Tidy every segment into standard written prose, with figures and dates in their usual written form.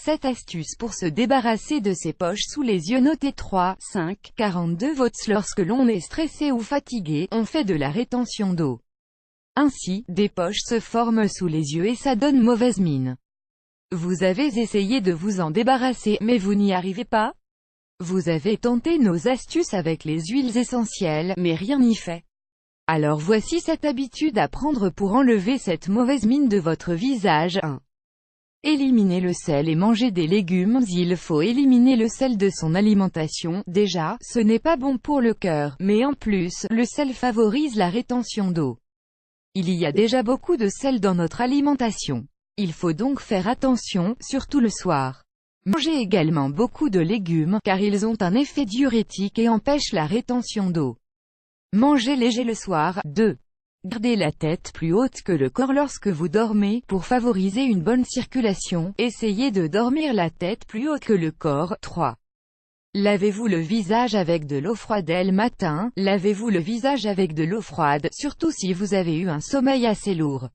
7 astuces pour se débarrasser de ces poches sous les yeux. Notez 3, 5, 42 votes. Lorsque l'on est stressé ou fatigué, on fait de la rétention d'eau. Ainsi, des poches se forment sous les yeux et ça donne mauvaise mine. Vous avez essayé de vous en débarrasser, mais vous n'y arrivez pas? Vous avez tenté nos astuces avec les huiles essentielles, mais rien n'y fait. Alors voici cette habitude à prendre pour enlever cette mauvaise mine de votre visage. 1. Éliminez le sel et mangez des légumes. Il faut éliminer le sel de son alimentation. Déjà, ce n'est pas bon pour le cœur, mais en plus, le sel favorise la rétention d'eau. Il y a déjà beaucoup de sel dans notre alimentation. Il faut donc faire attention, surtout le soir. Mangez également beaucoup de légumes, car ils ont un effet diurétique et empêchent la rétention d'eau. Mangez léger le soir. 2. Gardez la tête plus haute que le corps lorsque vous dormez, pour favoriser une bonne circulation. Essayez de dormir la tête plus haute que le corps. 3. Lavez-vous le visage avec de l'eau froide dès le matin. Lavez-vous le visage avec de l'eau froide, surtout si vous avez eu un sommeil assez lourd.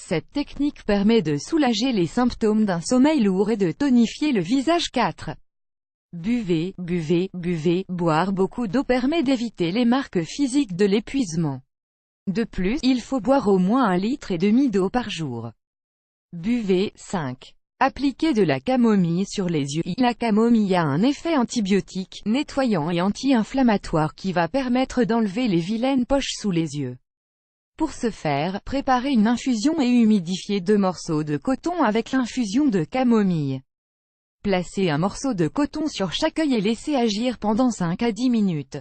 Cette technique permet de soulager les symptômes d'un sommeil lourd et de tonifier le visage. 4. Buvez, buvez, buvez. Boire beaucoup d'eau permet d'éviter les marques physiques de l'épuisement. De plus, il faut boire au moins 1,5 litre d'eau par jour. Buvez. 5. Appliquez de la camomille sur les yeux. La camomille a un effet antibiotique, nettoyant et anti-inflammatoire qui va permettre d'enlever les vilaines poches sous les yeux. Pour ce faire, préparez une infusion et humidifiez 2 morceaux de coton avec l'infusion de camomille. Placez un morceau de coton sur chaque œil et laissez agir pendant 5 à 10 minutes.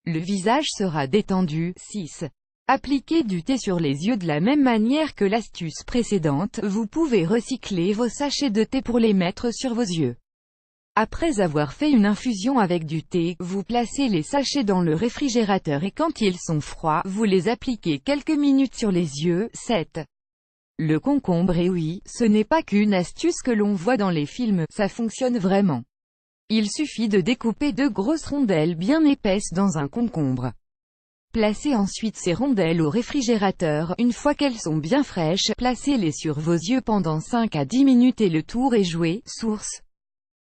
Le visage sera détendu. 6. Appliquez du thé sur les yeux de la même manière que l'astuce précédente. Vous pouvez recycler vos sachets de thé pour les mettre sur vos yeux. Après avoir fait une infusion avec du thé, vous placez les sachets dans le réfrigérateur et quand ils sont froids, vous les appliquez quelques minutes sur les yeux. 7. Le concombre. Et oui, ce n'est pas qu'une astuce que l'on voit dans les films, ça fonctionne vraiment. Il suffit de découper 2 grosses rondelles bien épaisses dans un concombre. Placez ensuite ces rondelles au réfrigérateur. Une fois qu'elles sont bien fraîches, placez-les sur vos yeux pendant 5 à 10 minutes et le tour est joué. Source